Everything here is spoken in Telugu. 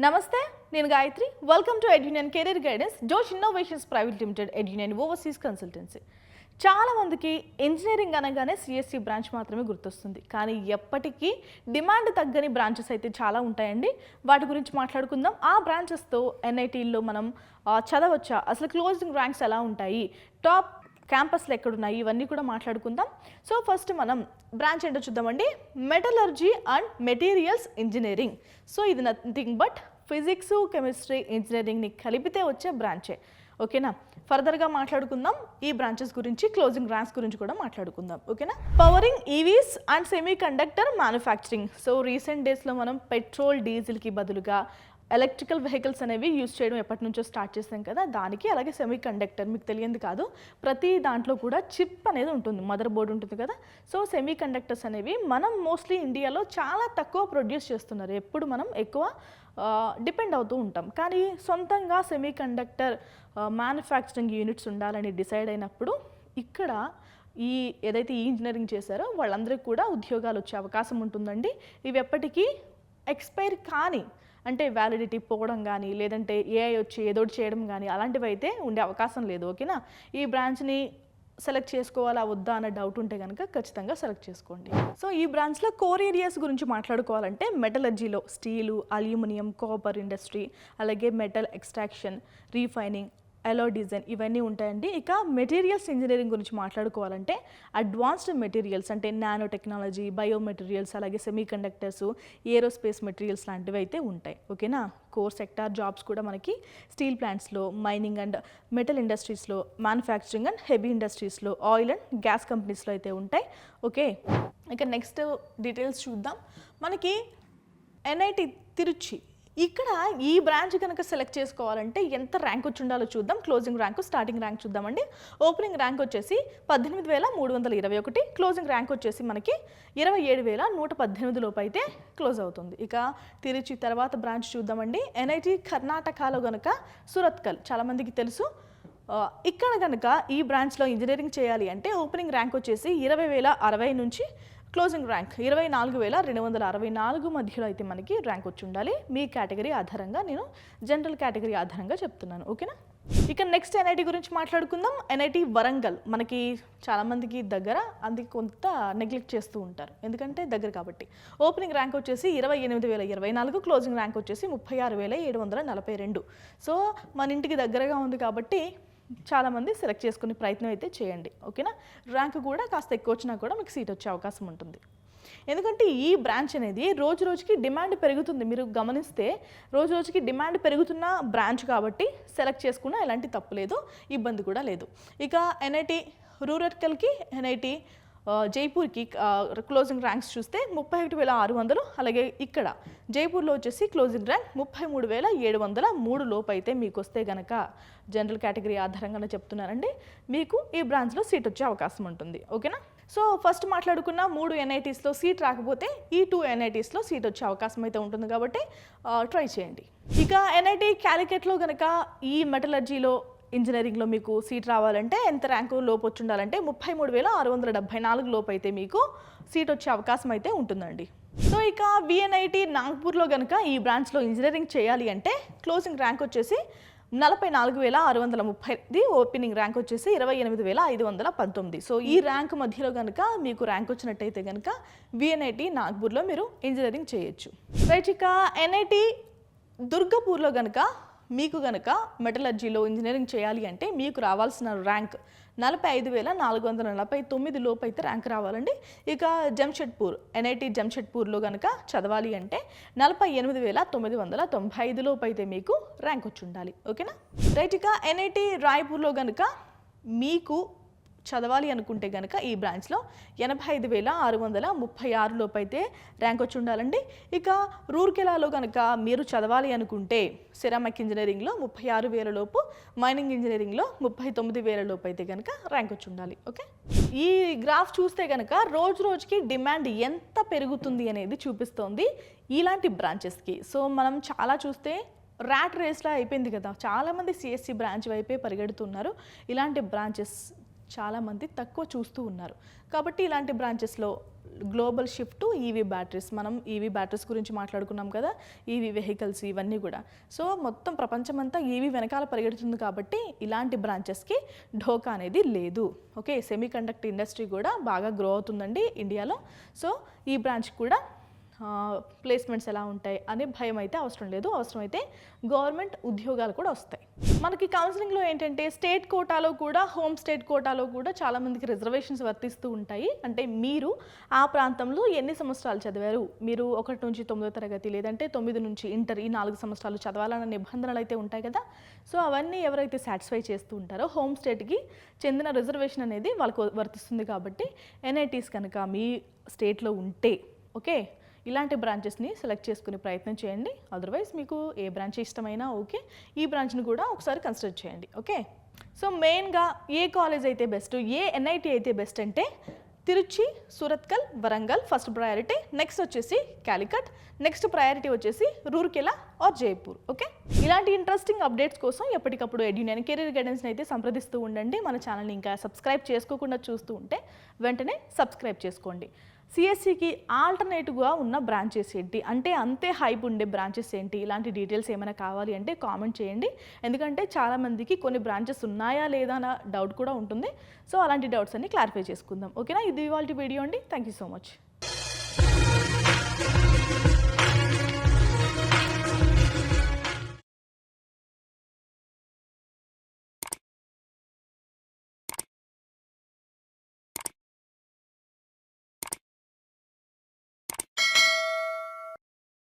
నమస్తే నేను Gayatri welcome to Edunion career guidance Josh innovations private limited Edunion overseas consultancy. చాలా మందికి ఇంజనీరింగ్ అనగానే సిఎస్సి బ్రాంచ్ మాత్రమే గుర్తొస్తుంది, కానీ ఎప్పటికీ డిమాండ్ తగ్గని బ్రాంచెస్ అయితే చాలా ఉంటాయండి. వాటి గురించి మాట్లాడుకుందాం. ఆ బ్రాంచెస్తో ఎన్ఐటీల్లో మనం చదవచ్చా, అసలు క్లోజింగ్ ర్యాంక్స్ ఎలా ఉంటాయి, టాప్ క్యాంపస్లు ఎక్కడున్నాయి, ఇవన్నీ కూడా మాట్లాడుకుందాం. సో ఫస్ట్ మనం బ్రాంచ్ ఏంటో చూద్దామండి. Metallurgy and materials engineering. So ఇది నథింగ్ బట్ ఫిజిక్స్ కెమిస్ట్రీ ఇంజనీరింగ్ని కలిపితే వచ్చే బ్రాంచే. ఓకేనా, ఫర్దర్గా మాట్లాడుకుందాం ఈ బ్రాంచెస్ గురించి, క్లోజింగ్ ర్యాంక్స్ గురించి కూడా మాట్లాడుకుందాం. ఓకేనా. Pouring EVs and semi conductor manufacturing. So recent డేస్లో మనం పెట్రోల్ డీజిల్కి బదులుగా ఎలక్ట్రికల్ వెహికల్స్ అనేవి యూజ్ చేయడం ఎప్పటి నుంచో స్టార్ట్ చేసాం కదా, దానికి అలాగే సెమీ కండక్టర్ మీకు తెలియంది కాదు, ప్రతి దాంట్లో కూడా చిప్ అనేది ఉంటుంది, మదర్ బోర్డ్ ఉంటుంది కదా. సో సెమీ కండక్టర్స్ అనేవి మనం మోస్ట్లీ ఇండియాలో చాలా తక్కువ ప్రొడ్యూస్ చేస్తున్నారు. ఎప్పుడు మనం ఎక్కువ డిపెండ్ అవుతూ ఉంటాం, కానీ సొంతంగా సెమీ కండక్టర్ మ్యానుఫ్యాక్చరింగ్ యూనిట్స్ ఉండాలని డిసైడ్ అయినప్పుడు ఇక్కడ ఏదైతే ఈ ఇంజనీరింగ్ చేశారో వాళ్ళందరికీ కూడా ఉద్యోగాలు వచ్చే అవకాశం ఉంటుందండి. ఇవి ఎప్పటికీ ఎక్స్పైర్ కానీ, అంటే వ్యాలిడిటీ పోవడం కానీ లేదంటే ఏఐ వచ్చి ఏదోటి చేయడం కానీ అలాంటివి అయితే ఉండే అవకాశం లేదు. ఓకేనా. ఈ బ్రాంచ్ని సెలెక్ట్ చేసుకోవాలా వద్దా అన్న డౌట్ ఉంటే కనుక ఖచ్చితంగా సెలెక్ట్ చేసుకోండి. సో ఈ బ్రాంచ్లో కోర్ ఏరియాస్ గురించి మాట్లాడుకోవాలంటే మెటలర్జీలో స్టీలు, అల్యూమినియం, కాపర్ ఇండస్ట్రీ, అలాగే metal extraction, refining, alloy design ఇవన్నీ ఉంటాయండి. ఇక మెటీరియల్స్ ఇంజనీరింగ్ గురించి మాట్లాడుకోవాలంటే అడ్వాన్స్డ్ మెటీరియల్స్ అంటే నానో టెక్నాలజీ, బయో మెటీరియల్స్, అలాగే సెమీ కండక్టర్స్, ఏరోస్పేస్ మెటీరియల్స్ లాంటివి అయితే ఉంటాయి. ఓకేనా. కోర్ సెక్టార్ జాబ్స్ కూడా మనకి స్టీల్ ప్లాంట్స్లో, మైనింగ్ అండ్ మెటల్ ఇండస్ట్రీస్లో, మ్యానుఫ్యాక్చరింగ్ అండ్ హెవీ ఇండస్ట్రీస్లో, ఆయిల్ అండ్ గ్యాస్ కంపెనీస్లో అయితే ఉంటాయి. ఓకే, ఇక నెక్స్ట్ డీటెయిల్స్ చూద్దాం. మనకి ఎన్ఐటి తిరుచి, ఇక్కడ ఈ బ్రాంచ్ కనుక సెలెక్ట్ చేసుకోవాలంటే ఎంత ర్యాంక్ వచ్చి ఉండాలో చూద్దాం. క్లోజింగ్ ర్యాంకు, స్టార్టింగ్ ర్యాంక్ చూద్దామండి. ఓపెనింగ్ ర్యాంక్ వచ్చేసి 18,321, క్లోజింగ్ ర్యాంక్ వచ్చేసి మనకి 27,118 లోపు అయితే క్లోజ్ అవుతుంది. ఇక తిరుచి తర్వాత బ్రాంచ్ చూద్దామండి. ఎన్ఐటి కర్ణాటకలో కనుక సురత్కల్, చాలామందికి తెలుసు. ఇక్కడ కనుక ఈ బ్రాంచ్లో ఇంజనీరింగ్ చేయాలి అంటే ఓపెనింగ్ ర్యాంక్ వచ్చేసి 20,060 నుంచి క్లోజింగ్ ర్యాంక్ 24,264 మధ్యలో అయితే మనకి ర్యాంక్ వచ్చి ఉండాలి. మీ కేటగిరీ ఆధారంగా, నేను జనరల్ కేటగిరీ ఆధారంగా చెప్తున్నాను. ఓకేనా. ఇక నెక్స్ట్ ఎన్ఐటి గురించి మాట్లాడుకుందాం. ఎన్ఐటి వరంగల్ మనకి చాలామందికి దగ్గర, అందుకే కొంత నెగ్లెక్ట్ చేస్తూ ఉంటారు, ఎందుకంటే దగ్గర కాబట్టి. ఓపెనింగ్ ర్యాంక్ వచ్చేసి 28,024, క్లోజింగ్ ర్యాంక్ వచ్చేసి 36,742. సో మన ఇంటికి దగ్గరగా ఉంది కాబట్టి చాలామంది సెలెక్ట్ చేసుకునే ప్రయత్నం అయితే చేయండి. ఓకేనా. ర్యాంక్ కూడా కాస్త ఎక్కువ వచ్చినా కూడా మీకు సీట్ వచ్చే అవకాశం ఉంటుంది, ఎందుకంటే ఈ బ్రాంచ్ అనేది రోజు రోజుకి డిమాండ్ పెరుగుతుంది. మీరు గమనిస్తే రోజు రోజుకి డిమాండ్ పెరుగుతున్న బ్రాంచ్ కాబట్టి సెలెక్ట్ చేసుకున్నా ఎలాంటి తప్పు లేదు, ఇబ్బంది కూడా లేదు. ఇక ఎన్ఐటి రూరల్కి, ఎన్ఐటి జైపూర్కి క్లోజింగ్ ర్యాంక్స్ చూస్తే 31,600, అలాగే ఇక్కడ జైపూర్లో వచ్చేసి క్లోజింగ్ ర్యాంక్ 33,703 లోపు అయితే మీకు వస్తే కనుక, జనరల్ కేటగిరీ ఆధారంగానే చెప్తున్నానండి, మీకు ఈ బ్రాంచ్లో సీట్ వచ్చే అవకాశం ఉంటుంది. ఓకేనా. సో ఫస్ట్ మాట్లాడుకున్న 3 ఎన్ఐటీస్లో సీట్ రాకపోతే ఈ 2 ఎన్ఐటీస్లో సీట్ వచ్చే అవకాశం అయితే ఉంటుంది కాబట్టి ట్రై చేయండి. ఇక ఎన్ఐటి క్యాలికట్లో కనుక ఈ మెటలర్జీలో ఇంజనీరింగ్లో మీకు సీట్ రావాలంటే ఎంత ర్యాంకు లోపు వచ్చి ఉండాలంటే 33,674 లోపు అయితే మీకు సీట్ వచ్చే అవకాశం అయితే ఉంటుందండి. సో ఇక విఎన్ఐటి నాగ్పూర్లో కనుక ఈ బ్రాంచ్లో ఇంజనీరింగ్ చేయాలి అంటే క్లోజింగ్ ర్యాంక్ వచ్చేసి 44,630, ఓపెనింగ్ ర్యాంక్ వచ్చేసి 28,519. సో ఈ ర్యాంక్ మధ్యలో కనుక మీకు ర్యాంక్ వచ్చినట్టయితే కనుక విఎన్ఐటి నాగ్పూర్లో మీరు ఇంజనీరింగ్ చేయొచ్చు. రైట్. ఇక ఎన్ఐటి దుర్గపూర్లో కనుక మీకు కనుక మెటలర్జీలో ఇంజనీరింగ్ చేయాలి అంటే మీకు రావాల్సిన ర్యాంక్ 45,449 లోపు అయితే ర్యాంక్ రావాలండి. ఇక జంషెడ్పూర్, ఎన్ఐటి జంషెడ్పూర్లో కనుక చదవాలి అంటే 48,995 లోపు అయితే మీకు ర్యాంక్ వచ్చి ఉండాలి. ఓకేనా. రైట్. ఇక ఎన్ఐటి రాయ్పూర్లో కనుక మీకు చదవాలి అనుకుంటే కనుక ఈ బ్రాంచ్లో 85,636 లోపు అయితే ర్యాంక్ వచ్చి ఉండాలండి. ఇక రూర్కెలాలో కనుక మీరు చదవాలి అనుకుంటే సిరామిక్ ఇంజనీరింగ్లో 36,000 లోపు, మైనింగ్ ఇంజనీరింగ్లో 39,000 లోపు అయితే కనుక ర్యాంక్ వచ్చి ఉండాలి. ఓకే. ఈ గ్రాఫ్ చూస్తే కనుక రోజు రోజుకి డిమాండ్ ఎంత పెరుగుతుంది అనేది చూపిస్తోంది ఇలాంటి బ్రాంచెస్కి. సో మనం చాలా చూస్తే ర్యాట్ రేస్లా అయిపోయింది కదా, చాలామంది సిఎస్సి బ్రాంచ్ వైపే పరిగెడుతున్నారు. ఇలాంటి బ్రాంచెస్ చాలామంది తక్కువ చూస్తూ ఉన్నారు. కాబట్టి ఇలాంటి బ్రాంచెస్లో global shift to EV batteries. మనం ఈవీ బ్యాటరీస్ గురించి మాట్లాడుకున్నాం కదా, ఈవీ వెహికల్స్ ఇవన్నీ కూడా. సో మొత్తం ప్రపంచమంతా ఈవీ వెనకాల పరిగెడుతుంది కాబట్టి ఇలాంటి బ్రాంచెస్కి ఢోకా అనేది లేదు. ఓకే, సెమీ కండక్టర్ ఇండస్ట్రీ కూడా బాగా గ్రో అవుతుందండి ఇండియాలో. సో ఈ బ్రాంచ్ కూడా ప్లేస్మెంట్స్ ఎలా ఉంటాయి అనే భయం అయితే అవసరం లేదు. అవసరమైతే గవర్నమెంట్ ఉద్యోగాలు కూడా వస్తాయి. మనకి కౌన్సిలింగ్లో ఏంటంటే స్టేట్ కోటాలో కూడా, హోమ్ స్టేట్ కోటాలో కూడా చాలామందికి రిజర్వేషన్స్ వర్తిస్తూ ఉంటాయి. అంటే మీరు ఆ ప్రాంతంలో ఎన్ని సంవత్సరాలు చదివారు, మీరు 1 నుంచి 9వ తరగతి లేదంటే 9 నుంచి ఇంటర్, ఈ 4 సంవత్సరాలు చదవాలన్న నిబంధనలు అయితే ఉంటాయి కదా. సో అవన్నీ ఎవరైతే సాటిస్ఫై చేస్తూ ఉంటారో హోమ్ స్టేట్కి చెందిన రిజర్వేషన్ అనేది వాళ్ళకు వర్తిస్తుంది. కాబట్టి ఎన్ఐటీస్ కనుక మీ స్టేట్లో ఉంటే ఓకే, ఇలాంటి బ్రాంచెస్ని సెలెక్ట్ చేసుకునే ప్రయత్నం చేయండి. అదర్వైజ్ మీకు ఏ బ్రాంచ్ ఇష్టమైనా ఓకే, ఈ బ్రాంచ్ని కూడా ఒకసారి కన్సిడర్ చేయండి. ఓకే, సో మెయిన్గా ఏ కాలేజ్ అయితే బెస్ట్, ఏ ఎన్ఐటీ అయితే బెస్ట్ అంటే Trichy, Surathkal, Warangal first priority. Next వచ్చేసి కాలికట్, నెక్స్ట్ ప్రయారిటీ వచ్చేసి రూర్కెలా ఆర్ జైపూర్. ఓకే, ఇలాంటి ఇంట్రెస్టింగ్ అప్డేట్స్ కోసం ఎప్పటికప్పుడు ఎడ్యునియన్ కెరీర్ గైడెన్స్ని అయితే సంప్రదిస్తూ ఉండండి. మన ఛానల్ని ఇంకా సబ్స్క్రైబ్ చేసుకోకుండా చూస్తూ ఉంటే వెంటనే సబ్స్క్రైబ్ చేసుకోండి. సిఎస్సికి ఆల్టర్నేటివ్గా ఉన్న బ్రాంచెస్ ఏంటి, అంటే అంతే హైప్ ఉండే బ్రాంచెస్ ఏంటి, ఇలాంటి డీటెయిల్స్ ఏమైనా కావాలి అంటే కామెంట్ చేయండి. ఎందుకంటే చాలామందికి కొన్ని బ్రాంచెస్ ఉన్నాయా లేదా అన్న డౌట్ కూడా ఉంటుంది. సో అలాంటి డౌట్స్ అన్ని క్లారిఫై చేసుకుందాం. ఓకేనా, ఇది ఇవాల్టి వీడియో అండి. Thank you so much.